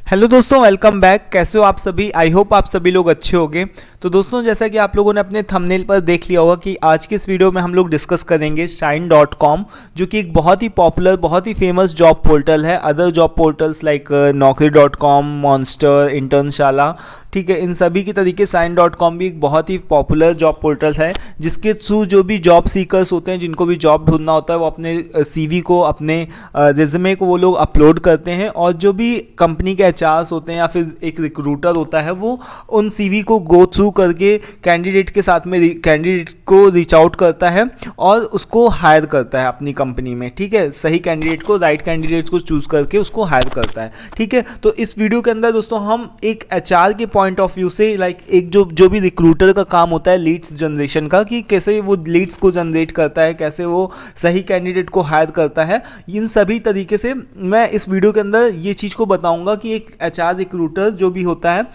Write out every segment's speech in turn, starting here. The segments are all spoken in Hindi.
हेलो दोस्तों, वेलकम बैक। कैसे हो आप सभी? आई होप आप सभी लोग अच्छे होंगे। तो दोस्तों, जैसा कि आप लोगों ने अपने थंबनेल पर देख लिया होगा कि आज के इस वीडियो में हम लोग डिस्कस करेंगे shine.com, जो कि एक बहुत ही पॉपुलर, बहुत ही फेमस जॉब पोर्टल है। Other job portals like naukri.com, monster, Internshala, ठीक है, इन सभी के तरीके shine.com भी एक बहुत ही पॉपुलर जॉब पोर्टल है, जिसके थ्रू जो भी जॉब सीकर्स होते हैं, जिनको भी जॉब ढूंढना होता है, वो अपने CV को, अपने रिज्यूमे को वो लोग अपलोड करते हैं, और जो भी कंपनी के एचआरस होते हैं या फिर एक रिक्रूटर होता है, वो उन CV को गो थ्रू करके कैंडिडेट के साथ में कैंडिडेट को रीच आउट करता है और उसको हायर करता है अपनी कंपनी में। ठीक है, सही कैंडिडेट को, राइट कैंडिडेट को चूज करके उसको हायर करता है। ठीक है, तो इस वीडियो के अंदर दोस्तों हम एक HR के पॉइंट ऑफ व्यू से, लाइक एक जो भी रिक्रूटर का काम होता है लीड्स जनरेशन का, कि कैसे वो लीड्स को जनरेट करता है, कैसे वो सही कैंडिडेट को हायर करता है, इन सभी तरीके से मैं इस वीडियो के अंदर ये चीज़ को बताऊंगा कि एक HR रिक्रूटर जो भी होता है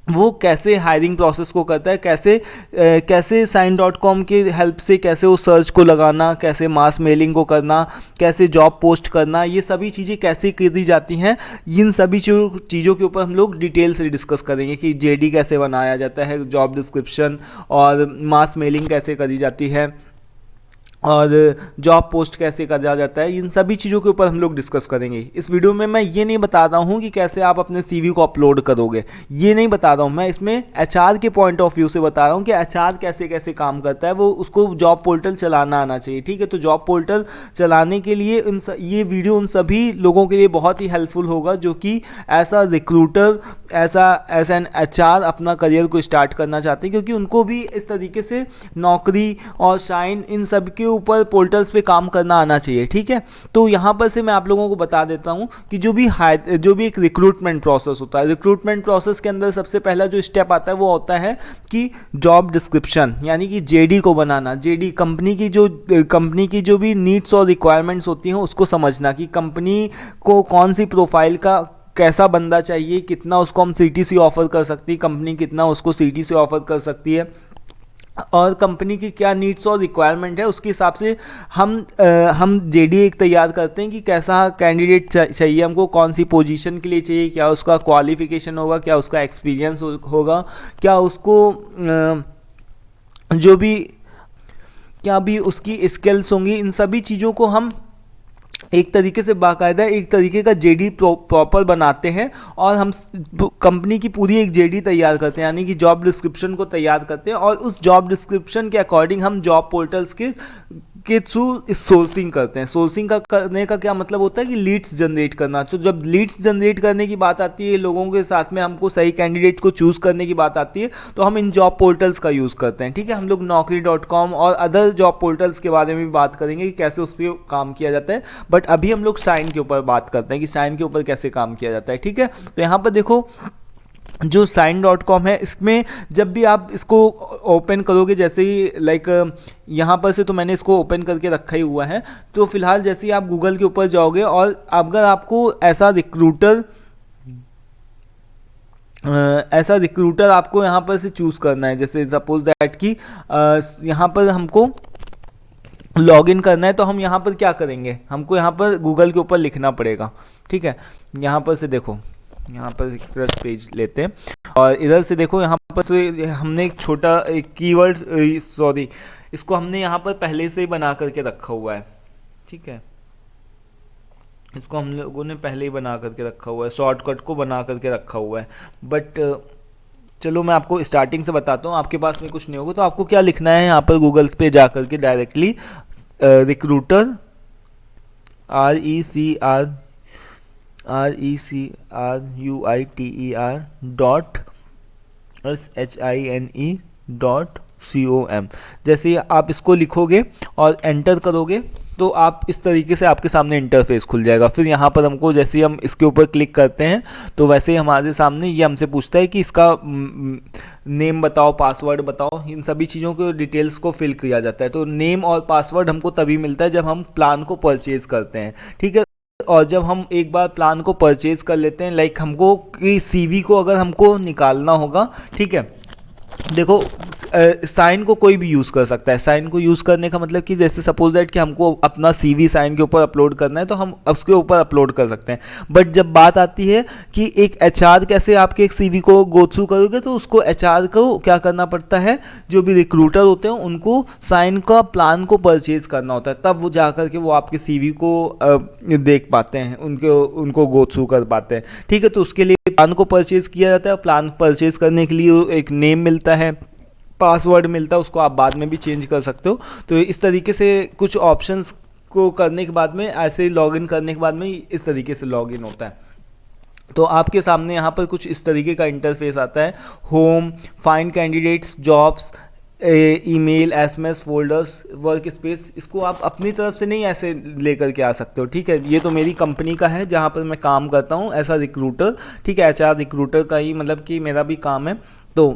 वो कैसे हायरिंग प्रोसेस को करता है, कैसे shine.com के हेल्प से कैसे वो सर्च को लगाना, कैसे मास मेलिंग को करना, कैसे जॉब पोस्ट करना, ये सभी चीज़ें कैसे करी जाती हैं। इन सभी चीज़ों के ऊपर हम लोग डिटेल से डिस्कस करेंगे कि JD कैसे बनाया जाता है, जॉब डिस्क्रिप्शन, और मास मेलिंग कैसे करी जाती है, और जॉब पोस्ट कैसे करा जाता है। इन सभी चीज़ों के ऊपर हम लोग डिस्कस करेंगे। इस वीडियो में मैं ये नहीं बता रहा हूँ कि कैसे आप अपने CV को अपलोड करोगे, ये नहीं बता रहा हूँ मैं। इसमें HR के पॉइंट ऑफ व्यू से बता रहा हूँ कि HR कैसे कैसे काम करता है, वो उसको जॉब पोर्टल चलाना आना चाहिए। ठीक है, तो जॉब पोर्टल चलाने के लिए ये वीडियो उन सभी लोगों के लिए बहुत ही हेल्पफुल होगा जो कि ऐसा रिक्रूटर, ऐसा एन HR अपना करियर को स्टार्ट करना चाहते हैं, क्योंकि उनको भी इस तरीके से नौकरी और शाइन इन सब के ऊपर पोर्टल्स पे काम करना आना चाहिए। ठीक है, तो यहाँ पर से मैं आप लोगों को बता देता हूँ कि जो भी एक रिक्रूटमेंट प्रोसेस होता है, रिक्रूटमेंट प्रोसेस के अंदर सबसे पहला जो स्टेप आता है वो होता है कि जॉब डिस्क्रिप्शन, यानी कि JD को बनाना। JD कंपनी की जो भी नीड्स और रिक्वायरमेंट्स होती हैं उसको समझना, कि कंपनी को कौन सी प्रोफाइल का कैसा बंदा चाहिए, कितना उसको हम CTC ऑफर कर सकती है कंपनी, कितना उसको CTC ऑफर कर सकती है, और कंपनी की क्या नीड्स और रिक्वायरमेंट है, उसके हिसाब से हम JD एक तैयार करते हैं कि कैसा कैंडिडेट चाहिए हमको, कौन सी पोजीशन के लिए चाहिए, क्या उसका क्वालिफिकेशन होगा, क्या उसका एक्सपीरियंस होगा, क्या उसको क्या भी उसकी स्किल्स होंगी। इन सभी चीज़ों को हम एक तरीके से बाकायदा एक तरीके का JD प्रॉपर बनाते हैं, और हम कंपनी की पूरी एक JD तैयार करते हैं, यानी कि जॉब डिस्क्रिप्शन को तैयार करते हैं, और उस जॉब डिस्क्रिप्शन के अकॉर्डिंग हम जॉब पोर्टल्स के थ्रू सोर्सिंग करते हैं। सोर्सिंग करने का क्या मतलब होता है कि लीड्स जनरेट करना। तो जब लीड्स जनरेट करने की बात आती है, लोगों के साथ में हमको सही कैंडिडेट को चूज़ करने की बात आती है, तो हम इन जॉब पोर्टल्स का यूज़ करते हैं। ठीक है, हम लोग naukri.com और अदर जॉब पोर्टल्स के बारे में भी बात करेंगे कि कैसे उस पर काम किया जाता है, बट अभी हम लोग शाइन के ऊपर बात करते हैं कि शाइन के ऊपर कैसे काम किया जाता है। ठीक है, तो यहाँ पर देखो जो shine.com है, इसमें जब भी आप इसको ओपन करोगे, जैसे ही लाइक यहाँ पर से तो मैंने इसको ओपन करके रखा ही हुआ है, तो फिलहाल जैसे ही आप गूगल के ऊपर जाओगे और अगर आपको ऐसा रिक्रूटर आपको यहाँ पर से चूज़ करना है, जैसे सपोज दैट कि यहाँ पर हमको लॉगिन करना है, तो हम यहाँ पर क्या करेंगे, हमको यहाँ पर गूगल के ऊपर लिखना पड़ेगा। ठीक है, यहाँ पर से देखो, यहाँ पर एक फ्रेश पेज लेते हैं, और इधर से देखो, यहाँ पर से हमने एक छोटा एक कीवर्ड, सॉरी, इसको हमने यहाँ पर पहले से ही बना करके रखा हुआ है। ठीक है, इसको हम लोगों ने पहले ही बना करके रखा हुआ है, शॉर्टकट को बना करके रखा हुआ है, बट चलो मैं आपको स्टार्टिंग से बताता हूँ। आपके पास में कुछ नहीं होगा तो आपको क्या लिखना है, यहाँ पर गूगल पे जा करके डायरेक्टली रिक्रूटर RECRUITER.SHINE.com। जैसे ही आप इसको लिखोगे और एंटर करोगे तो आप इस तरीके से आपके सामने इंटरफेस खुल जाएगा। फिर यहाँ पर हमको जैसे ही हम इसके ऊपर क्लिक करते हैं तो वैसे ही हमारे सामने ये हमसे पूछता है कि इसका नेम बताओ, पासवर्ड बताओ, इन सभी चीज़ों के डिटेल्स को फिल किया जाता है। तो नेम और पासवर्ड हमको तभी मिलता है जब हम प्लान को परचेज करते हैं। ठीक है, और जब हम एक बार प्लान को परचेज कर लेते हैं, लाइक हमको कि CV को अगर हमको निकालना होगा, ठीक है, देखो साइन को कोई भी यूज़ कर सकता है। साइन को यूज़ करने का मतलब कि जैसे सपोज दैट कि हमको अपना सीवी साइन के ऊपर अपलोड करना है तो हम उसके ऊपर अपलोड कर सकते हैं। बट जब बात आती है कि एक एचआर कैसे आपके एक सीवी को गो थ्रू करोगे, तो उसको एचआर को क्या करना पड़ता है, जो भी रिक्रूटर होते हैं उनको साइन का प्लान को परचेज करना होता है, तब वो जा कर के वो आपके सीवी को देख पाते हैं, उनको गो थ्रू कर पाते हैं। ठीक है, तो उसके लिए प्लान को परचेज किया जाता है। प्लान परचेज करने के लिए एक नेम मिलता है, पासवर्ड मिलता है, उसको आप बाद में भी चेंज कर सकते हो। तो इस तरीके से कुछ ऑप्शंस को करने के बाद में, ऐसे लॉगिन करने के बाद में इस तरीके से लॉगिन होता है। तो आपके सामने यहाँ पर कुछ इस तरीके का इंटरफेस आता है। Home, find candidates, jobs, email, SMS, folders, work space, इसको आप अपनी तरफ से नहीं ऐसे लेकर के आ सकते हो। ठीक है, ये तो मेरी कंपनी का है जहाँ पर मैं काम करता हूँ एज अ रिक्रूटर। ठीक है, एचआर रिक्रूटर का ही मतलब कि मेरा भी काम है। तो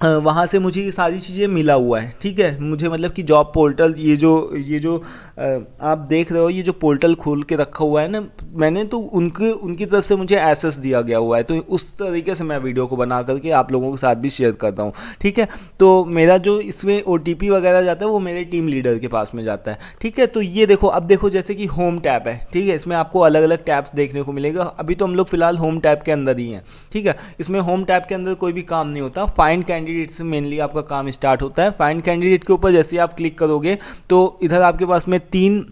वहाँ से मुझे ये सारी चीज़ें मिला हुआ है। ठीक है, मुझे मतलब कि जॉब पोर्टल, ये जो आप देख रहे हो, ये जो पोर्टल खोल के रखा हुआ है ना मैंने, तो उनकी तरफ से मुझे एक्सेस दिया गया हुआ है। तो उस तरीके से मैं वीडियो को बना करके आप लोगों के साथ भी शेयर करता हूँ। ठीक है, तो मेरा जो इसमें ओटीपी वगैरह जाता है वो मेरे टीम लीडर के पास में जाता है। ठीक है, तो ये देखो, अब देखो जैसे कि होम टैब है। ठीक है, इसमें आपको अलग अलग टैब्स देखने को मिलेगा। अभी तो हम लोग फिलहाल होम टैब के अंदर ही हैं। ठीक है, इसमें होम टैब के अंदर कोई भी काम नहीं होता। फाइंड कैंडिडेट से मेनली आपका काम स्टार्ट होता है। फाइंड कैंडिडेट के ऊपर जैसे आप क्लिक करोगे तो इधर आपके पास में 3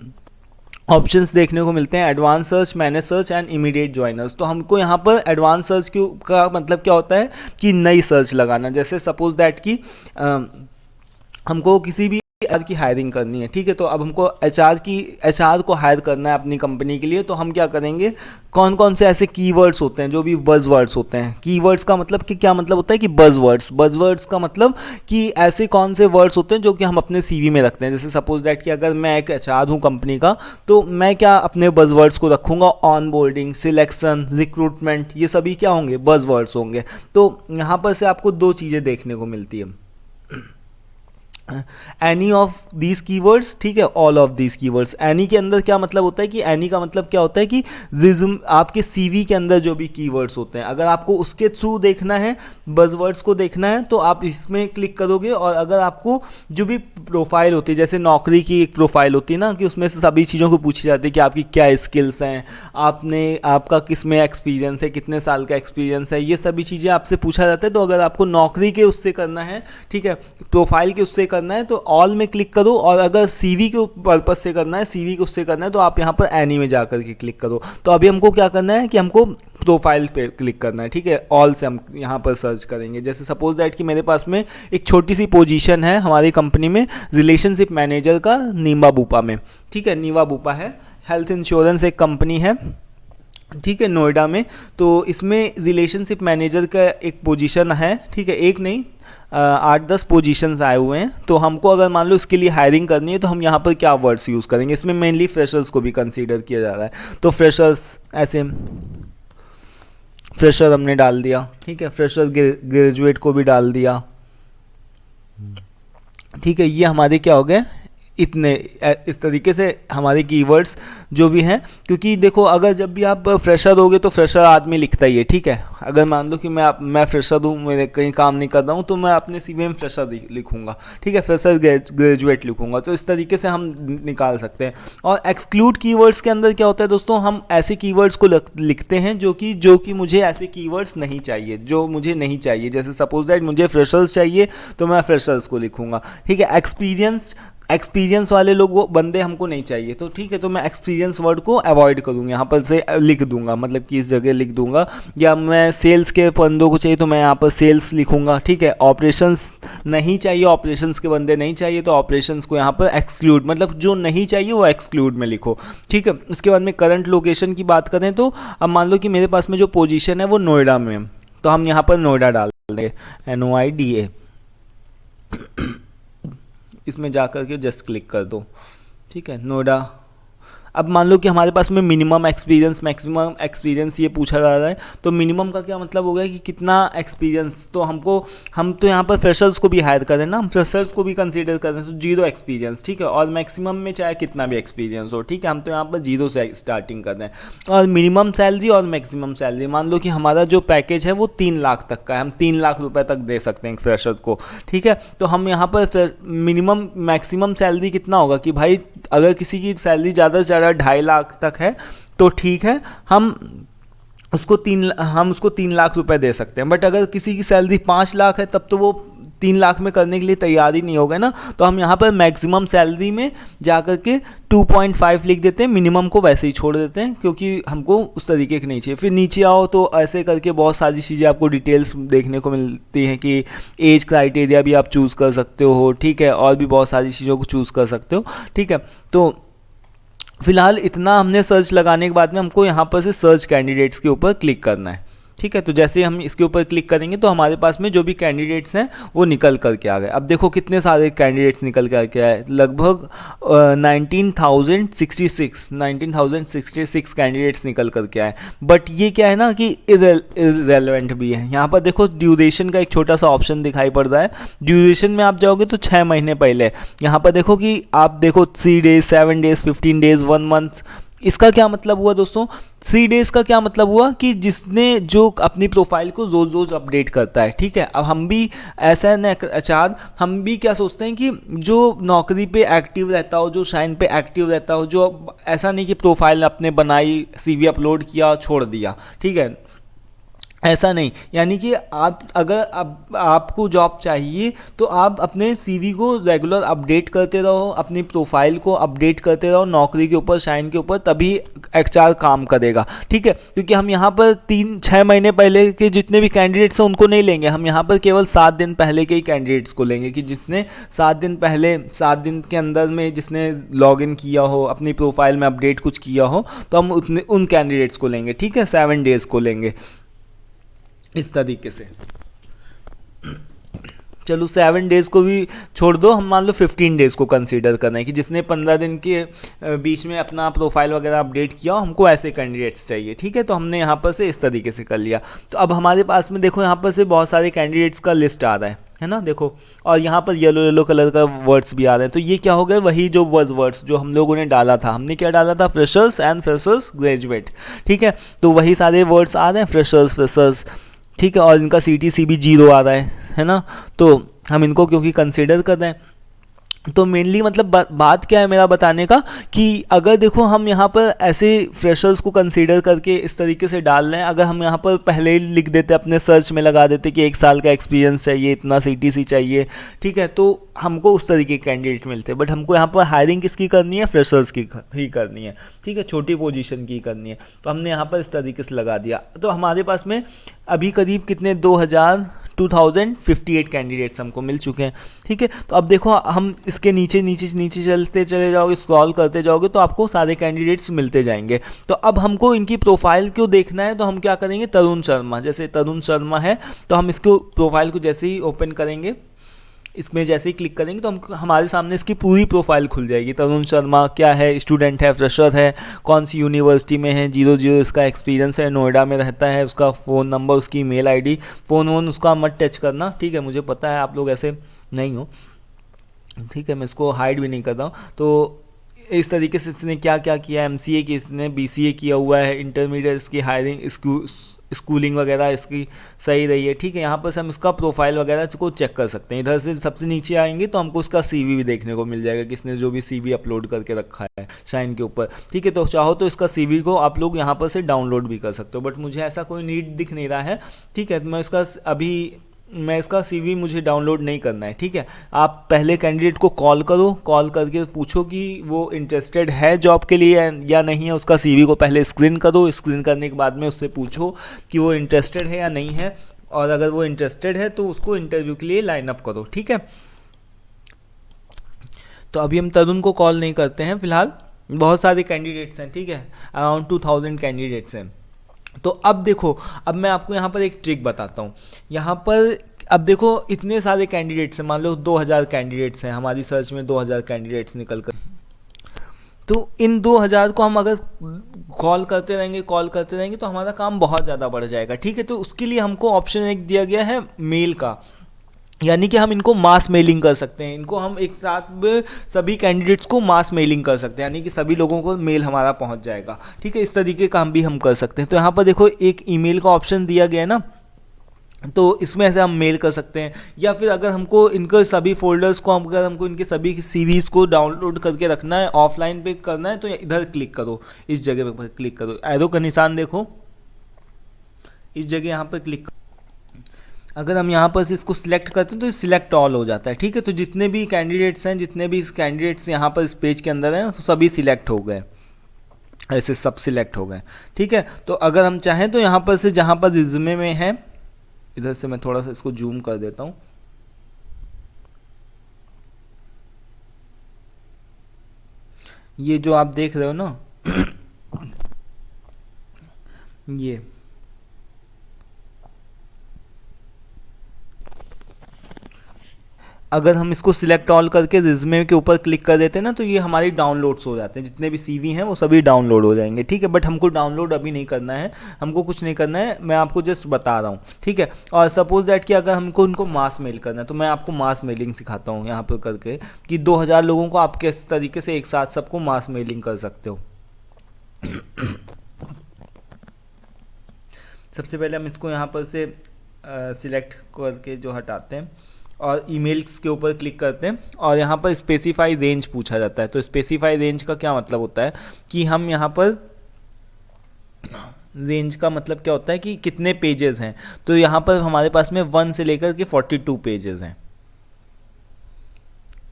ऑप्शंस देखने को मिलते हैं, advance search, manage search and immediate joiners. तो हमको यहाँ पर एडवांस सर्च का मतलब क्या होता है कि नई सर्च लगाना। जैसे सपोज दैट कि हमको किसी भी एचआर की हायरिंग करनी है। ठीक है, तो अब हमको एचआर को हायर करना है अपनी कंपनी के लिए। तो हम क्या करेंगे, कौन कौन से ऐसे कीवर्ड्स होते हैं जो भी बज़वर्ड्स होते हैं। कीवर्ड्स का मतलब कि क्या मतलब होता है कि बज़वर्ड्स का मतलब कि ऐसे कौन से वर्ड्स होते हैं जो कि हम अपने सीवी में रखते हैं। जैसे सपोज दैट कि अगर मैं एक एचआर हूँ कंपनी का, तो मैं क्या अपने बज़वर्ड्स को रखूँगा, ऑन बोर्डिंग, सिलेक्शन, रिक्रूटमेंट, ये सभी क्या होंगे, बज़वर्ड्स होंगे। तो यहाँ पर से आपको 2 चीज़ें देखने को मिलती है, एनी ऑफ दीज कीवर्ड्स, ठीक है, all of these keywords. Any के अंदर क्या मतलब होता है कि एनी का मतलब क्या होता है कि रिज्यूम, आपके सीवी के अंदर जो भी कीवर्ड्स होते हैं, अगर आपको उसके थ्रू देखना है, बज़वर्ड्स को देखना है, तो आप इसमें क्लिक करोगे। और अगर आपको जो भी प्रोफाइल होती है, जैसे नौकरी की एक प्रोफाइल होती है ना, कि उसमें से सभी चीज़ों को पूछी जाती है कि आपकी क्या स्किल्स हैं, आपका किस में एक्सपीरियंस है, कितने साल का एक्सपीरियंस है, ये सभी चीज़ें आपसे पूछा जाता है। तो अगर आपको नौकरी के उससे करना है, ठीक है, प्रोफाइल के उससे करना है, तो ऑल में क्लिक करो। और अगर सीवी के पर्पस से करना है, सीवी के उससे करना है, तो आप यहाँ पर एनी में जाकर के क्लिक करो। तो अभी हमको क्या करना है कि हमको प्रोफाइल पे क्लिक करना है। ठीक है, ऑल से हम यहाँ पर सर्च करेंगे। जैसे सपोज दैट कि मेरे पास में एक छोटी सी पोजीशन है हमारी कंपनी में, रिलेशनशिप मैनेजर का, नीमा बूपा में। ठीक है, नीमा बूपा है, हेल्थ इंश्योरेंस एक कंपनी है, ठीक है, नोएडा में। तो इसमें रिलेशनशिप मैनेजर का एक पोजीशन है। ठीक है, एक नहीं, 8-10 पोजीशंस आए हुए हैं। तो हमको अगर मान लो इसके लिए हायरिंग करनी है, तो हम यहाँ पर क्या वर्ड्स यूज़ करेंगे। इसमें मेनली फ्रेशर्स को भी कंसीडर किया जा रहा है। तो फ्रेशर्स, ऐसे फ्रेशर हमने डाल दिया। ठीक है, फ्रेशर, ग्रेजुएट को भी डाल दिया। ठीक है, ये हमारे क्या हो गए, इतने इस तरीके से हमारे कीवर्ड्स जो भी हैं। क्योंकि देखो, अगर जब भी आप फ्रेशर होगे तो फ्रेशर आदमी लिखता ही है। ठीक है, अगर मान लो कि मैं फ्रेशर हूँ, मेरे कहीं काम नहीं कर रहा हूँ, तो मैं अपने सीवी में फ्रेशर लिखूँगा। ठीक है, फ्रेशर ग्रेजुएट लिखूँगा। तो इस तरीके से हम निकाल सकते हैं। और एक्सक्लूड कीवर्ड्स के अंदर क्या होता है दोस्तों, हम ऐसे कीवर्ड्स को लिखते हैं जो कि मुझे ऐसे कीवर्ड्स नहीं चाहिए, जो मुझे नहीं चाहिए। जैसे सपोज दैट मुझे फ्रेशर्स चाहिए, तो मैं फ्रेशर्स को लिखूँगा। ठीक है, एक्सपीरियंस वाले लोग, वो बंदे हमको नहीं चाहिए। तो ठीक है, तो मैं एक्सपीरियंस वर्ड को अवॉइड करूँगा, यहाँ पर से लिख दूंगा, मतलब कि इस जगह लिख दूंगा। या मैं सेल्स के बंदों को चाहिए, तो मैं यहाँ पर सेल्स लिखूंगा। ठीक है, ऑपरेशंस नहीं चाहिए, ऑपरेशंस के बंदे नहीं चाहिए, तो ऑपरेशंस को यहाँ पर एक्सक्लूड, मतलब जो नहीं चाहिए वो एक्सक्लूड में लिखो। ठीक है, उसके बाद में करंट लोकेशन की बात करें, तो अब मान लो कि मेरे पास में जो पोजीशन है वो नोएडा में, तो हम यहाँ पर नोएडा डाल देंगे, NOIDA। इसमें जा कर के जस्ट क्लिक कर दो। ठीक है, नोएडा अब मान लो कि हमारे पास में मिनिमम एक्सपीरियंस मैक्सिमम एक्सपीरियंस ये पूछा जा रहा है, तो मिनिमम का क्या मतलब हो गया कि कितना एक्सपीरियंस, तो हम तो यहाँ पर फ्रेशर्स को भी हायर करें ना, हम फ्रेशर्स को भी कंसीडर करें, तो 0 एक्सपीरियंस, ठीक है, और मैक्सिमम में चाहे कितना भी एक्सपीरियंस हो, ठीक है, हम तो यहाँ पर 0 से स्टार्टिंग कर रहे हैं। और मिनिमम सैलरी और मैक्सिमम सैलरी, मान लो कि हमारा जो पैकेज है वो 3 लाख तक का है, हम 3 लाख रुपए तक दे सकते हैं फ्रेशर को, ठीक है। तो हम यहाँ पर मिनिमम मैक्सिमम सैलरी कितना होगा कि भाई अगर किसी की सैलरी ज़्यादा से ज़्यादा 2.5 लाख तक है तो ठीक है, हम उसको 3 लाख रुपए दे सकते हैं। बट अगर किसी की सैलरी 5 लाख है तब तो वो 3 लाख में करने के लिए तैयार ही नहीं होगा ना, तो हम यहाँ पर मैक्सिमम सैलरी में जाकर के 2.5 लिख देते हैं, मिनिमम को वैसे ही छोड़ देते हैं क्योंकि हमको उस तरीके की नहीं चाहिए। फिर नीचे आओ तो ऐसे करके बहुत सारी चीज़ें आपको डिटेल्स देखने को मिलती हैं कि एज क्राइटेरिया भी आप चूज़ कर सकते हो, ठीक है, और भी बहुत सारी चीज़ों को चूज़ कर सकते हो, ठीक है। तो फिलहाल इतना हमने सर्च लगाने के बाद में हमको यहाँ पर से सर्च कैंडिडेट्स के ऊपर क्लिक करना है, ठीक है। तो जैसे हम इसके ऊपर क्लिक करेंगे तो हमारे पास में जो भी कैंडिडेट्स हैं वो निकल करके आ गए। अब देखो कितने सारे कैंडिडेट्स निकल करके आए, लगभग 19,066 कैंडिडेट्स निकल करके आए। बट ये क्या है ना कि इररेलेवेंट भी है। यहाँ पर देखो ड्यूरेशन का एक छोटा सा ऑप्शन दिखाई पड़ रहा है, ड्यूरेशन में आप जाओगे तो 6 महीने पहले, यहाँ पर देखो कि आप देखो 3 डेज, 7 डेज, 15 डेज, 1 मंथ। इसका क्या मतलब हुआ दोस्तों, 3 डेज़ का क्या मतलब हुआ कि जिसने जो अपनी प्रोफाइल को रोज़ रोज़ अपडेट करता है, ठीक है। अब हम भी ऐसा न अचार हम भी क्या सोचते हैं कि जो नौकरी पे एक्टिव रहता हो, जो शाइन पे एक्टिव रहता हो, जो ऐसा नहीं कि प्रोफाइल अपने बनाई, CV अपलोड किया, छोड़ दिया, ठीक है, ऐसा नहीं। यानी कि आप अगर आपको जॉब चाहिए तो आप अपने CV को रेगुलर अपडेट करते रहो, अपनी प्रोफाइल को अपडेट करते रहो नौकरी के ऊपर, शाइन के ऊपर, तभी HR काम करेगा, ठीक है। क्योंकि हम यहाँ पर 3-6 महीने पहले के जितने भी कैंडिडेट्स हैं उनको नहीं लेंगे, हम यहाँ पर केवल 7 दिन पहले के ही कैंडिडेट्स को लेंगे कि जिसने 7 दिन पहले, 7 दिन के अंदर में जिसने लॉगिन किया हो, अपनी प्रोफाइल में अपडेट कुछ किया हो, तो हम उन कैंडिडेट्स को लेंगे, ठीक है, 7 डेज़ को लेंगे इस तरीके से। चलो 7 डेज़ को भी छोड़ दो, हम मान लो 15 डेज़ को कंसीडर कर रहे हैं कि जिसने 15 दिन के बीच में अपना प्रोफाइल वगैरह अपडेट किया, हमको ऐसे कैंडिडेट्स चाहिए, ठीक है। तो हमने यहाँ पर से इस तरीके से कर लिया। तो अब हमारे पास में देखो यहाँ पर से बहुत सारे कैंडिडेट्स का लिस्ट आ रहा है ना, देखो, और यहाँ पर येलो कलर का वर्ड्स भी आ रहे हैं। तो ये क्या हो गए, वही जो वर्ड्स जो हम लोगों ने डाला था, हमने क्या डाला था, फ्रेशर्स एंड फ्रेशर्स ग्रेजुएट, ठीक है। तो वही सारे वर्ड्स आ रहे हैं, फ्रेशर्स, ठीक है, और इनका CTC भी 0 आ रहा है ना। तो हम इनको क्योंकि कंसिडर कर रहे हैं, तो मेनली मतलब बात क्या है मेरा बताने का कि अगर देखो हम यहाँ पर ऐसे फ्रेशर्स को कंसीडर करके इस तरीके से डाल रहे हैं, अगर हम यहाँ पर पहले ही लिख देते, अपने सर्च में लगा देते कि 1 साल का एक्सपीरियंस चाहिए, इतना CTC चाहिए, ठीक है, तो हमको उस तरीके के कैंडिडेट मिलते हैं। बट हमको यहाँ पर हायरिंग किसकी करनी है, फ्रेशर्स की ही करनी है, ठीक है, छोटी पोजीशन की करनी है। तो हमने यहाँ पर इस तरीके से लगा दिया। तो हमारे पास में अभी करीब कितने 2058 कैंडिडेट्स हमको मिल चुके हैं, ठीक है। तो अब देखो हम इसके नीचे चलते चले जाओगे, स्क्रॉल करते जाओगे तो आपको सारे कैंडिडेट्स मिलते जाएंगे। तो अब हमको इनकी प्रोफाइल क्यों देखना है, तो हम क्या करेंगे, तरुण शर्मा, जैसे तरुण शर्मा है तो हम इसको प्रोफाइल को जैसे ही ओपन करेंगे, इसमें जैसे ही क्लिक करेंगे तो हमारे सामने इसकी पूरी प्रोफाइल खुल जाएगी। तरुण शर्मा क्या है, स्टूडेंट है, फ्रेशर है, कौन सी यूनिवर्सिटी में है, 00 इसका एक्सपीरियंस है, नोएडा में रहता है, उसका फ़ोन नंबर, उसकी मेल ID, फ़ोन उसका मत टच करना, ठीक है, मुझे पता है आप लोग ऐसे नहीं हो, ठीक है, मैं इसको हाइड भी नहीं कर रहा हूँ। तो इस तरीके से इसने क्या क्या किया, MCA की, इसने BCA किया हुआ है, इंटरमीडिएट इसकी हायरिंग स्कूलिंग वगैरह इसकी सही रही है, ठीक है। यहाँ पर से हम इसका प्रोफाइल वगैरह को चेक कर सकते हैं। इधर से सबसे नीचे आएंगे तो हमको उसका CV भी देखने को मिल जाएगा, किसने जो भी CV अपलोड करके रखा है शाइन के ऊपर, ठीक है। तो चाहो तो इसका CV को आप लोग यहाँ पर से डाउनलोड भी कर सकते हो, बट मुझे ऐसा कोई नीड दिख नहीं रहा है, ठीक है। मैं इसका CV मुझे डाउनलोड नहीं करना है, ठीक है। आप पहले कैंडिडेट को कॉल करो, कॉल करके पूछो कि वो इंटरेस्टेड है जॉब के लिए या नहीं है, उसका CV को पहले स्क्रीन करो, स्क्रीन करने के बाद में उससे पूछो कि वो इंटरेस्टेड है या नहीं है, और अगर वो इंटरेस्टेड है तो उसको इंटरव्यू के लिए लाइन अप करो, ठीक है। तो अभी हम तरुण को कॉल नहीं करते हैं, फिलहाल बहुत सारे कैंडिडेट्स हैं, ठीक है, अराउंड 2000 कैंडिडेट्स हैं। तो अब देखो, अब मैं आपको यहाँ पर एक ट्रिक बताता हूँ। यहाँ पर अब देखो इतने सारे कैंडिडेट्स हैं, मान लो 2000 कैंडिडेट्स हैं, हमारी सर्च में 2000 कैंडिडेट्स निकल कर, तो इन 2000 को हम अगर कॉल करते रहेंगे तो हमारा काम बहुत ज़्यादा बढ़ जाएगा, ठीक है। तो उसके लिए हमको ऑप्शन एक दिया गया है मेल का, यानी कि हम इनको मास मेलिंग कर सकते हैं। इनको हम एक साथ में सभी कैंडिडेट्स को मास मेलिंग कर सकते हैं, यानी कि सभी लोगों को मेल हमारा पहुंच जाएगा, ठीक है। इस तरीके का हम भी हम कर सकते हैं। तो यहाँ पर देखो एक ईमेल का ऑप्शन दिया गया है ना, तो इसमें ऐसे हम मेल कर सकते हैं। या फिर अगर हमको इनके सभी फोल्डर्स को अगर हमको इनके सभी सीवीज को डाउनलोड करके रखना है, ऑफलाइन पे करना है, तो इधर क्लिक करो, इस जगह पर क्लिक करो, एरो का निशान देखो, इस जगह यहाँ पर क्लिक। अगर हम यहाँ पर से इसको सिलेक्ट करते हैं तो सिलेक्ट ऑल हो जाता है, ठीक है। तो जितने भी कैंडिडेट्स हैं, जितने भी कैंडिडेट्स यहाँ पर इस पेज के अंदर हैं, तो सभी सिलेक्ट हो गए, ऐसे सब सिलेक्ट हो गए, ठीक है। तो अगर हम चाहें तो यहाँ पर से जहाँ पर रिज्यूमे में है, इधर से मैं थोड़ा सा इसको जूम कर देता हूँ, ये जो आप देख रहे हो ना ये अगर हम इसको सिलेक्ट ऑल करके रिज्यूमे के ऊपर क्लिक कर देते हैं ना, तो ये हमारी डाउनलोड्स हो जाते हैं, जितने भी सीवी हैं वो सभी डाउनलोड हो जाएंगे, ठीक है। बट हमको डाउनलोड अभी नहीं करना है, हमको कुछ नहीं करना है, मैं आपको जस्ट बता रहा हूँ, ठीक है। और सपोज दैट कि अगर हमको उनको मास मेल करना है, तो मैं आपको मास मेलिंग सिखाता हूँ यहाँ पर करके, कि 2000 लोगों को आप किस तरीके से एक साथ सबको मास मेलिंग कर सकते हो। सबसे पहले हम इसको यहाँ पर से सिलेक्ट करके जो हटाते हैं और ईमेल्स के ऊपर क्लिक करते हैं, और यहाँ पर स्पेसिफाई रेंज पूछा जाता है। तो स्पेसिफाई रेंज का क्या मतलब होता है कि हम यहाँ पर रेंज का मतलब क्या होता है कि कितने पेजेस हैं। तो यहाँ पर हमारे पास में 1 से लेकर के 42 पेजेस हैं।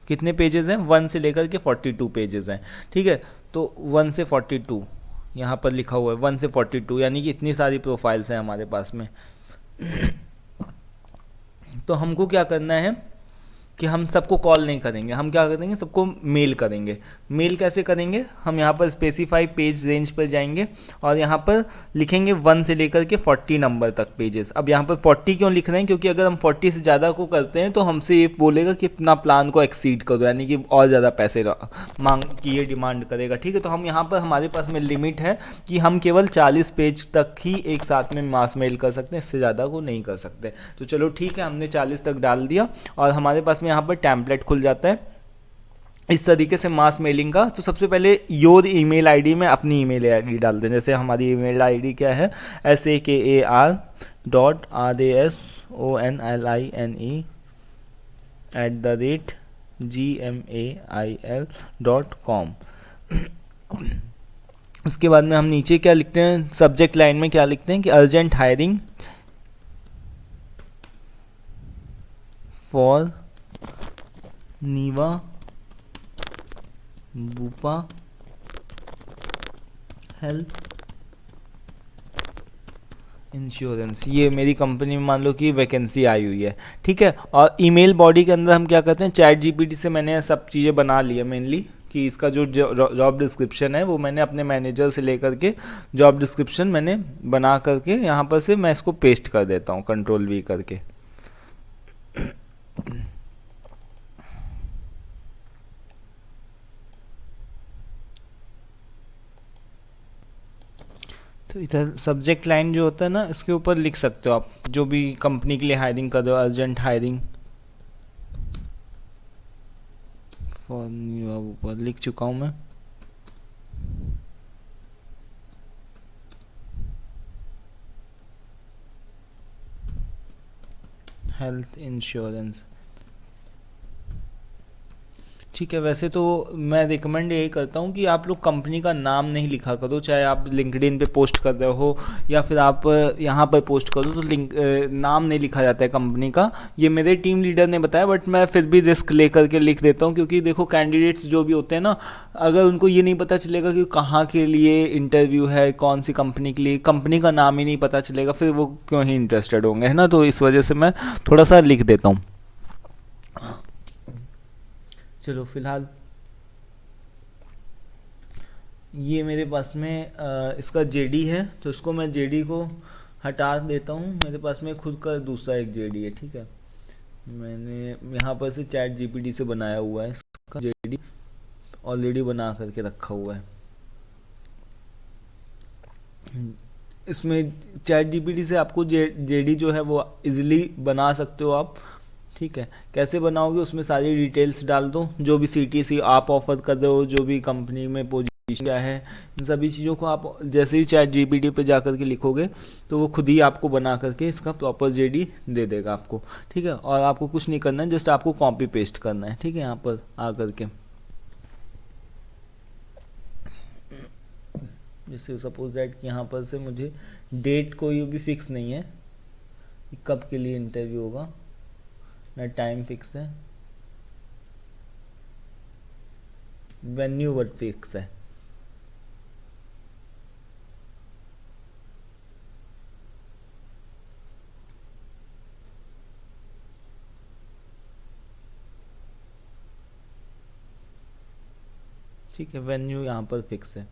कितने पेजेस हैं? 1 से लेकर के 42 पेजेस हैं, ठीक है। तो 1 से 42 यहाँ पर लिखा हुआ है, 1 से 42, यानी कि इतनी सारी प्रोफाइल्स हैं हमारे पास में। तो हमको क्या करना है कि हम सबको कॉल नहीं करेंगे, हम क्या करेंगे, सबको मेल करेंगे। मेल कैसे करेंगे? हम यहाँ पर स्पेसिफाई पेज रेंज पर जाएंगे और यहाँ पर लिखेंगे 1 से लेकर के 40 नंबर तक पेजेस। अब यहाँ पर 40 क्यों लिख रहे हैं? क्योंकि अगर हम 40 से ज़्यादा को करते हैं तो हमसे ये बोलेगा कि अपना प्लान को एक्सीड करो, यानी कि और ज़्यादा पैसे मांग की ये डिमांड करेगा, ठीक है। तो हम यहाँ पर हमारे पास में लिमिट है कि हम केवल 40 पेज तक ही एक साथ में मास मेल कर सकते हैं, इससे ज़्यादा को नहीं कर सकते। तो चलो ठीक है, हमने 40 तक डाल दिया और हमारे पास में यहाँ पर टेम्पलेट खुल जाता है इस तरीके से मास मेलिंग का। तो सबसे पहले योर ईमेल आईडी में अपनी ईमेल आईडी डाल दें। जैसे हमारी ईमेल आईडी क्या है, sakar.asonline@gmail.com। उसके बाद में हम नीचे क्या लिखते हैं, सब्जेक्ट लाइन में क्या लिखते हैं कि urgent hiring for Niva Bupa health insurance. ये मेरी कंपनी में मान लो कि वैकेंसी आई हुई है, ठीक है। और ईमेल बॉडी के अंदर हम क्या करते हैं, चैट जीपीटी से मैंने सब चीज़ें बना ली है मेनली, कि इसका जो जॉब डिस्क्रिप्शन है वो मैंने अपने मैनेजर से लेकर के जॉब डिस्क्रिप्शन मैंने बना करके यहाँ पर से मैं इसको पेस्ट कर देता हूँ, Ctrl+V करके। तो इधर सब्जेक्ट लाइन जो होता है ना, इसके ऊपर लिख सकते हो आप जो भी कंपनी के लिए हायरिंग कर दो, अर्जेंट हायरिंग फॉर ऊपर लिख चुका हूँ मैं। हेल्थ इंश्योरेंस, ठीक है। वैसे तो मैं रिकमेंड यही करता हूँ कि आप लोग कंपनी का नाम नहीं लिखा करो, चाहे आप लिंक्डइन पे पोस्ट कर रहे हो या फिर आप यहाँ पर पोस्ट करो, तो नाम नहीं लिखा जाता है कंपनी का। ये मेरे टीम लीडर ने बताया, बट मैं फिर भी रिस्क ले करके लिख देता हूँ, क्योंकि देखो कैंडिडेट्स जो भी होते हैं ना, अगर उनको ये नहीं पता चलेगा कि कहाँ के लिए इंटरव्यू है, कौन सी कंपनी के लिए, कंपनी का नाम ही नहीं पता चलेगा, फिर वो क्यों ही इंटरेस्टेड होंगे, है ना। तो इस वजह से मैं थोड़ा सा लिख देता हूँ। चलो फिलहाल ये मेरे पास में इसका जेडी है, तो इसको मैं जेडी को हटा देता हूँ। मेरे पास में खुद का दूसरा एक जेडी है, ठीक है। मैंने यहाँ पर से चैट जीपीटी से बनाया हुआ है इसका जेडी, ऑलरेडी बना करके रखा हुआ है। इसमें चैट जीपीटी से आपको जेडी जो है वो इजीली बना सकते हो आप। ठीक है, कैसे बनाओगे, उसमें सारी डिटेल्स डाल दो, जो भी सीटीसी आप ऑफर कर रहे हो, जो भी कंपनी में पोजीशन क्या है, इन सभी चीज़ों को आप जैसे ही चैट जीपीटी पे जा करके लिखोगे तो वो खुद ही आपको बना करके इसका प्रॉपर जेडी दे देगा आपको। ठीक है, और आपको कुछ नहीं करना है, जस्ट आपको कॉपी पेस्ट करना है। ठीक है, यहाँ पर आ करके जैसे सपोज दैट कि यहाँ पर से मुझे डेट कोई भी फिक्स नहीं है कि कब के लिए इंटरव्यू होगा, ना टाइम फिक्स है, वेन्यू वर्ड फिक्स है। ठीक है, वेन्यू यहाँ पर फिक्स है।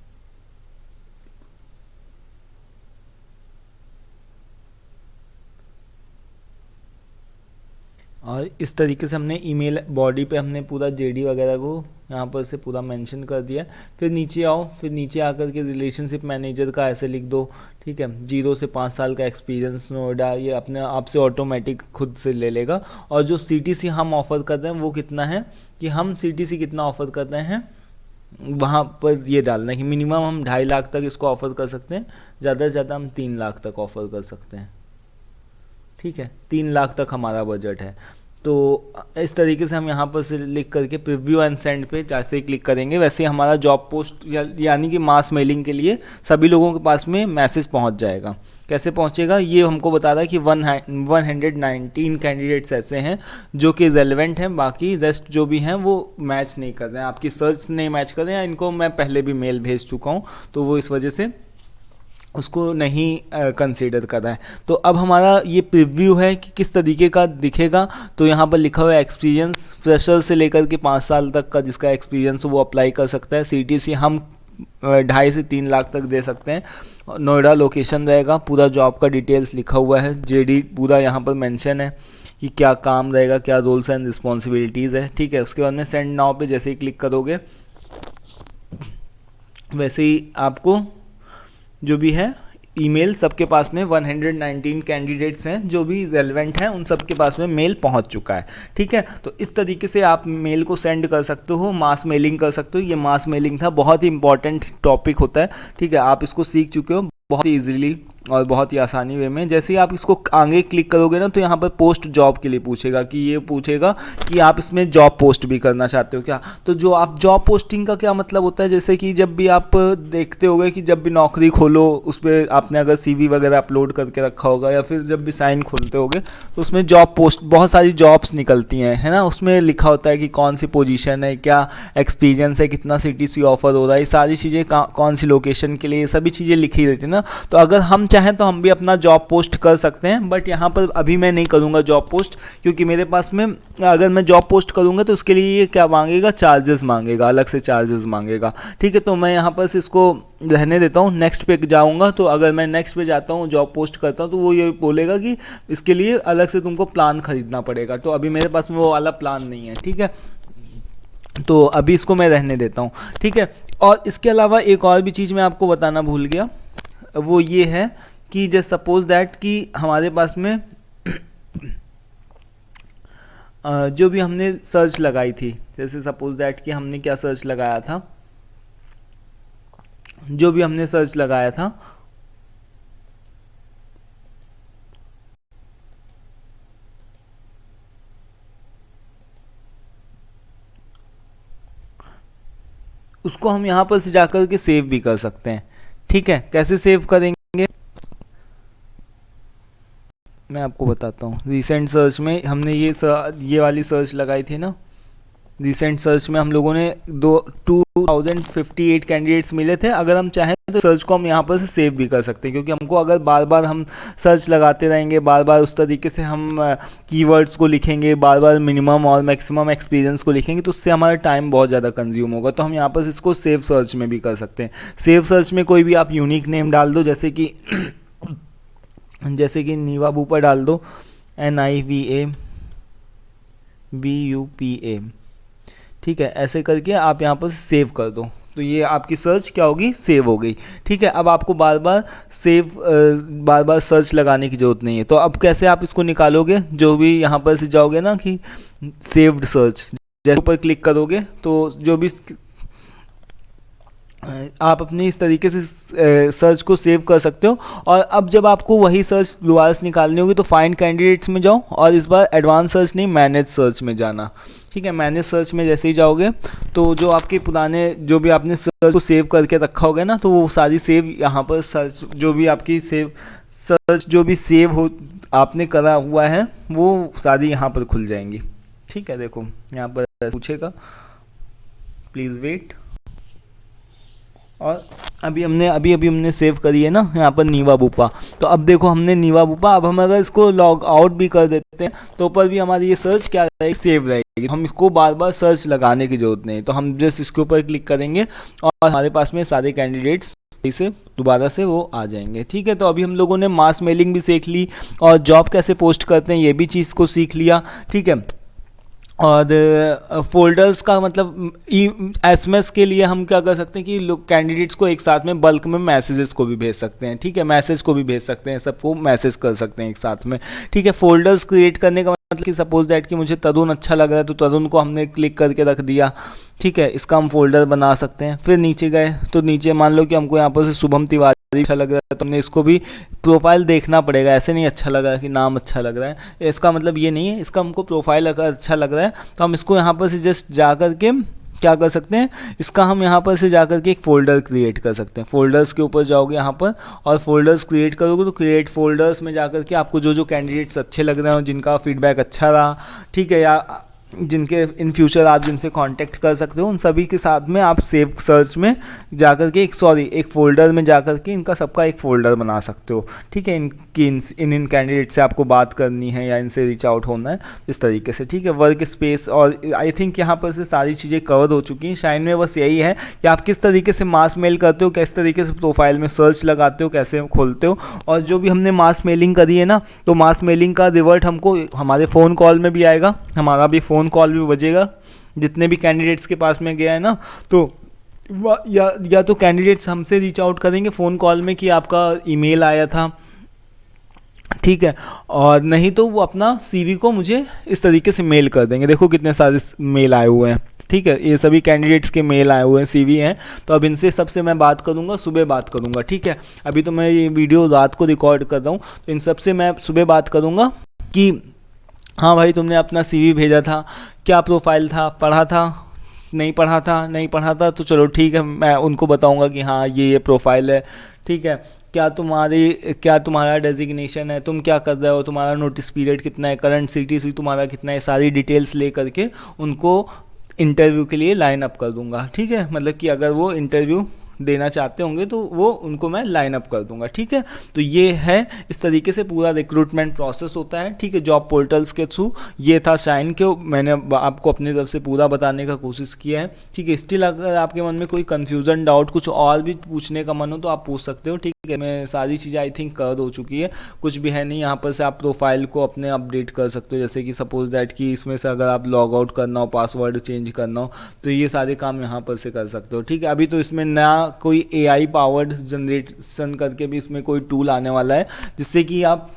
और इस तरीके से हमने ईमेल बॉडी पे हमने पूरा जेडी वगैरह को यहाँ पर से पूरा मेंशन कर दिया। फिर नीचे आओ, फिर नीचे आकर के रिलेशनशिप मैनेजर का ऐसे लिख दो। ठीक है, 0 से 5 साल का एक्सपीरियंस नोएडा, ये अपने आप से ऑटोमेटिक खुद से ले लेगा। और जो सीटीसी हम ऑफ़र कर रहे हैं वो कितना है, कि हम सीटीसी कितना ऑफ़र कर रहे हैं वहाँ पर ये डालना है कि मिनिमम हम 2.5 लाख तक इसको ऑफ़र कर सकते हैं, ज़्यादा से ज़्यादा हम 3 लाख तक ऑफ़र कर सकते हैं। ठीक है, 3 लाख तक हमारा बजट है। तो इस तरीके से हम यहाँ पर से लिख करके प्रीव्यू एंड सेंड पे जैसे ही क्लिक करेंगे वैसे ही हमारा जॉब पोस्ट यानी कि मास मेलिंग के लिए सभी लोगों के पास में मैसेज पहुँच जाएगा। कैसे पहुँचेगा ये हमको बता रहा है कि 119 कैंडिडेट्स ऐसे हैं जो कि रेलेवेंट हैं, बाकी रेस्ट जो भी हैं वो मैच नहीं कर रहे हैं, आपकी सर्च नहीं मैच कर रहे हैं। इनको मैं पहले भी मेल भेज चुका हूँ तो वो इस वजह से उसको नहीं कंसीडर कर रहा है। तो अब हमारा ये प्रीव्यू है कि किस तरीके का दिखेगा। तो यहाँ पर लिखा हुआ है एक्सपीरियंस, फ्रेशर से लेकर के 5 साल तक का जिसका एक्सपीरियंस वो अप्लाई कर सकता है। सीटीसी हम 2.5 से 3 लाख तक दे सकते हैं। नोएडा लोकेशन रहेगा, पूरा जॉब का डिटेल्स लिखा हुआ है, जेडी पूरा यहाँ पर मेंशन है कि क्या काम रहेगा, क्या रोल्स एंड रिस्पॉन्सिबिलिटीज़ है। ठीक है, उसके बाद में सेंड नाउ पे जैसे ही क्लिक करोगे वैसे ही आपको जो भी है ईमेल सबके पास में 119 कैंडिडेट्स हैं जो भी रेलेवेंट हैं उन सब के पास में मेल पहुंच चुका है। ठीक है, तो इस तरीके से आप मेल को सेंड कर सकते हो, मास मेलिंग कर सकते हो। ये मास मेलिंग था, बहुत ही इंपॉर्टेंट टॉपिक होता है। ठीक है, आप इसको सीख चुके हो बहुत ही ईजिली और बहुत ही आसानी वे में। जैसे ही आप इसको आगे क्लिक करोगे ना तो यहाँ पर पोस्ट जॉब के लिए पूछेगा कि ये पूछेगा कि आप इसमें जॉब पोस्ट भी करना चाहते हो क्या। तो जो आप जॉब पोस्टिंग का क्या मतलब होता है, जैसे कि जब भी आप देखते होगे कि जब भी नौकरी खोलो उस पर आपने अगर सीवी वगैरह अपलोड करके रखा होगा या फिर जब भी साइन खोलते होगे तो उसमें जॉब पोस्ट बहुत सारी जॉब्स निकलती हैं, है ना। उसमें लिखा होता है कि कौन सी पोजीशन है, क्या एक्सपीरियंस है, कितना सीटीसी ऑफर हो रहा है, ये सारी चीज़ें कौन सी लोकेशन के लिए, ये सभी चीज़ें लिखी रहती है ना। तो अगर हम चाहें तो हम भी अपना जॉब पोस्ट कर सकते हैं, बट यहाँ पर अभी मैं नहीं करूँगा जॉब पोस्ट, क्योंकि मेरे पास में अगर मैं जॉब पोस्ट करूँगा तो उसके लिए ये क्या मांगेगा, चार्जेस मांगेगा, अलग से चार्जेस मांगेगा। ठीक है, तो मैं यहाँ पर से इसको रहने देता हूँ, नेक्स्ट पे जाऊँगा। तो अगर मैं नेक्स्ट पे जाता हूँ, जॉब पोस्ट करता हूँ, तो वो ये बोलेगा कि इसके लिए अलग से तुमको प्लान खरीदना पड़ेगा। तो अभी मेरे पास में वो वाला प्लान नहीं है। ठीक है, तो अभी इसको मैं रहने देता हूँ। ठीक है, और इसके अलावा एक और भी चीज़ मैं आपको बताना भूल गया, वो ये है कि जस्ट सपोज दैट कि हमारे पास में जो भी हमने सर्च लगाई थी, जैसे सपोज दैट कि हमने क्या सर्च लगाया था, जो भी हमने सर्च लगाया था उसको हम यहाँ पर से जाकर के सेव भी कर सकते हैं। ठीक है, कैसे सेव करेंगे मैं आपको बताता हूँ। रिसेंट सर्च में हमने ये वाली सर्च लगाई थी ना, रिसेंट सर्च में हम लोगों ने 2058 कैंडिडेट्स मिले थे। अगर हम चाहें तो सर्च को हम यहाँ पर से सेव भी कर सकते हैं, क्योंकि हमको अगर बार बार हम सर्च लगाते रहेंगे, बार बार उस तरीके से हम कीवर्ड्स को लिखेंगे, बार बार मिनिमम और मैक्सिमम एक्सपीरियंस को लिखेंगे, तो उससे हमारा टाइम बहुत ज़्यादा कंज्यूम होगा। तो हम यहाँ पर इसको सेव सर्च में भी कर सकते हैं। सेव सर्च में कोई भी आप यूनिक नेम डाल दो, जैसे कि नीवा बूपा डाल दो, NIVABUPA। ठीक है, ऐसे करके आप यहाँ पर सेव कर दो, तो ये आपकी सर्च क्या होगी, सेव हो गई। ठीक है, अब आपको बार बार सर्च लगाने की ज़रूरत नहीं है। तो अब कैसे आप इसको निकालोगे, जो भी यहाँ पर से जाओगे ना कि सेव्ड सर्च, जैसे ऊपर क्लिक करोगे तो जो भी आप अपनी इस तरीके से सर्च को सेव कर सकते हो। और अब जब आपको वही सर्च दोबारा से निकालनी होगी तो फाइंड कैंडिडेट्स में जाओ और इस बार एडवांस सर्च नहीं, मैनेज सर्च में जाना। ठीक है, मैनेज सर्च में जैसे ही जाओगे तो जो आपके पुराने जो भी आपने सर्च को सेव करके रखा होगा ना, तो वो सारी सेव यहाँ पर सर्च जो भी आपकी सर्च जो भी सेव हो आपने करा हुआ है वो सारी यहाँ पर खुल जाएंगी। ठीक है, देखो यहाँ पर पूछेगा प्लीज़ वेट, और अभी हमने सेव करी है ना यहाँ पर नीवा बुपा। तो अब देखो हमने नीवा बुपा, अब हम अगर इसको लॉग आउट भी कर देते हैं तो ऊपर भी हमारी ये सर्च क्या रहेगी, सेव रहेगी। हम इसको बार बार सर्च लगाने की ज़रूरत नहीं, तो हम जस्ट इसके ऊपर क्लिक करेंगे और हमारे पास में सारे कैंडिडेट्स से दोबारा से वो आ जाएंगे। ठीक है, तो अभी हम लोगों ने मास मेलिंग भी सीख ली और जॉब कैसे पोस्ट करते हैं ये भी चीज़ को सीख लिया। ठीक है, और फोल्डर्स का मतलब एसएमएस के लिए हम क्या कर सकते हैं कि लोग कैंडिडेट्स को एक साथ में बल्क में मैसेजेस को भी भेज सकते हैं। ठीक है, मैसेज को भी भेज सकते हैं, सबको मैसेज कर सकते हैं एक साथ में। ठीक है, फोल्डर्स क्रिएट करने का मतलब कि सपोज दैट कि मुझे तरुण अच्छा लग रहा है तो तरुण को हमने क्लिक करके रख दिया। ठीक है, इसका हम फोल्डर बना सकते हैं। फिर नीचे गए तो नीचे मान लो कि हमको यहाँ पर से शुभम तिवारी अच्छा लग रहा है तो हमने इसको भी प्रोफाइल देखना पड़ेगा, ऐसे नहीं अच्छा लगा कि नाम अच्छा लग रहा है, इसका मतलब ये नहीं है। इसका हमको प्रोफाइल अगर अच्छा लग रहा है तो हम इसको यहाँ पर से जस्ट जा कर के क्या कर सकते हैं, इसका हम यहाँ पर से जा कर के एक फ़ोल्डर क्रिएट कर सकते हैं। फोल्डर्स के ऊपर जाओगे यहाँ पर और फोल्डर्स क्रिएट करोगे तो क्रिएट फोल्डर्स में जा कर के आपको जो जो कैंडिडेट्स अच्छे लग रहे हो, जिनका फीडबैक अच्छा रहा, ठीक है, या जिनके इन फ्यूचर आप जिनसे कांटेक्ट कर सकते हो, उन सभी के साथ में आप सेव सर्च में जाकर के एक फ़ोल्डर में जाकर के इनका सबका एक फ़ोल्डर बना सकते हो। ठीक है, इन कैंडिडेट से आपको बात करनी है या इनसे रीच आउट होना है इस तरीके से। ठीक है, वर्क स्पेस और आई थिंक यहाँ पर से सारी चीज़ें कवर हो चुकी हैं। शाइन में बस यही है कि आप किस तरीके से मास मेल करते हो, किस तरीके से प्रोफाइल में सर्च लगाते हो, कैसे खोलते हो, और जो भी हमने मास मेलिंग करी है ना, तो मास मेलिंग का रिवर्ट हमको हमारे फ़ोन कॉल में भी आएगा, हमारा भी फ़ोन कॉल भी बजेगा जितने भी कैंडिडेट्स के पास में गया है ना। तो या तो कैंडिडेट्स हमसे रीच आउट करेंगे फ़ोन कॉल में कि आपका ईमेल आया था, ठीक है, और नहीं तो वो अपना सीवी को मुझे इस तरीके से मेल कर देंगे। देखो कितने सारे मेल आए हुए हैं। ठीक है, ये सभी कैंडिडेट्स के मेल आए हुए हैं, सीवी हैं। तो अब इनसे सबसे मैं बात करूंगा, सुबह बात करूंगा। ठीक है, अभी तो मैं ये वीडियो रात को रिकॉर्ड कर रहा हूँ, तो इन सबसे मैं सुबह बात करूँगा कि हाँ भाई तुमने अपना सीवी भेजा था, क्या प्रोफाइल था, पढ़ा था, नहीं पढ़ा था, तो चलो ठीक है, मैं उनको बताऊंगा कि हाँ ये प्रोफाइल है। ठीक है, क्या तुम्हारा डेजिग्नेशन है, तुम क्या कर रहे हो, तुम्हारा नोटिस पीरियड कितना है, करंट सीटीसी तुम्हारा कितना है, सारी डिटेल्स ले करके उनको इंटरव्यू के लिए लाइन अप कर दूंगा। ठीक है, मतलब कि अगर वो इंटरव्यू देना चाहते होंगे तो वो उनको मैं लाइन अप कर दूंगा। ठीक है, तो ये है इस तरीके से पूरा रिक्रूटमेंट प्रोसेस होता है। ठीक है, जॉब पोर्टल्स के थ्रू ये था शाइन के, मैंने आपको अपनी तरफ से पूरा बताने का कोशिश किया है। ठीक है, स्टिल अगर आपके मन में कोई कन्फ्यूजन, डाउट, कुछ और भी पूछने का मन हो तो आप पूछ सकते हो। ठीक है, मैं सारी चीज़ें आई थिंक कवर हो चुकी है, कुछ भी है नहीं। यहाँ पर से आप प्रोफाइल को अपने अपडेट कर सकते हो, जैसे कि सपोज दैट कि इसमें से अगर आप लॉग आउट करना हो, पासवर्ड चेंज करना हो, तो ये सारे काम यहाँ पर से कर सकते हो। ठीक है, अभी तो इसमें नया कोई AI पावर्ड जनरेशन करके भी इसमें कोई टूल आने वाला है, जिससे कि आप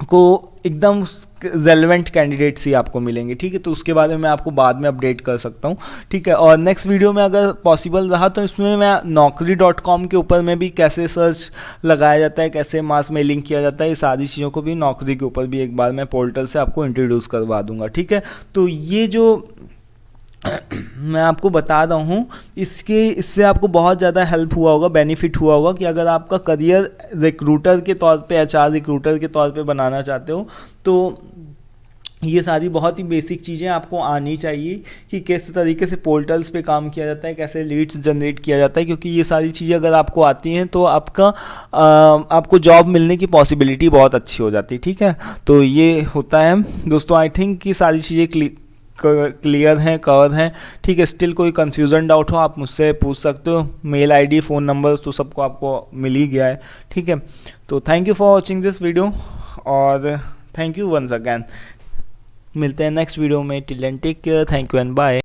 को एकदम रेलेवेंट कैंडिडेट्स ही आपको मिलेंगे। ठीक है, तो उसके बारे में मैं आपको बाद में अपडेट कर सकता हूँ। ठीक है, और नेक्स्ट वीडियो में अगर पॉसिबल रहा तो इसमें मैं naukri.com के ऊपर में भी कैसे सर्च लगाया जाता है, कैसे मास मेलिंग किया जाता है, ये सारी चीज़ों को भी नौकरी के ऊपर भी एक बार मैं पोर्टल से आपको इंट्रोड्यूस करवा दूंगा। ठीक है, तो ये जो मैं आपको बता रहा हूँ इससे आपको बहुत ज़्यादा हेल्प हुआ होगा, बेनिफिट हुआ होगा कि अगर आपका करियर रिक्रूटर के तौर पे, HR रिक्रूटर के तौर पे बनाना चाहते हो तो ये सारी बहुत ही बेसिक चीज़ें आपको आनी चाहिए कि किस तरीके से पोर्टल्स पे काम किया जाता है, कैसे लीड्स जनरेट किया जाता है, क्योंकि ये सारी चीज़ें अगर आपको आती हैं तो आपको जॉब मिलने की पॉसिबिलिटी बहुत अच्छी हो जाती है। ठीक है, तो ये होता है दोस्तों। आई थिंक कि सारी चीज़ें क्लियर हैं, कवर हैं। ठीक है, स्टिल कोई कन्फ्यूज़न, डाउट हो आप मुझसे पूछ सकते हो। मेल ID, फ़ोन नंबर तो सबको आपको मिल ही गया है। ठीक है, तो thank you for watching this video और थैंक यू वंस अगैन। मिलते हैं नेक्स्ट वीडियो में। Till then take care, thank you and bye.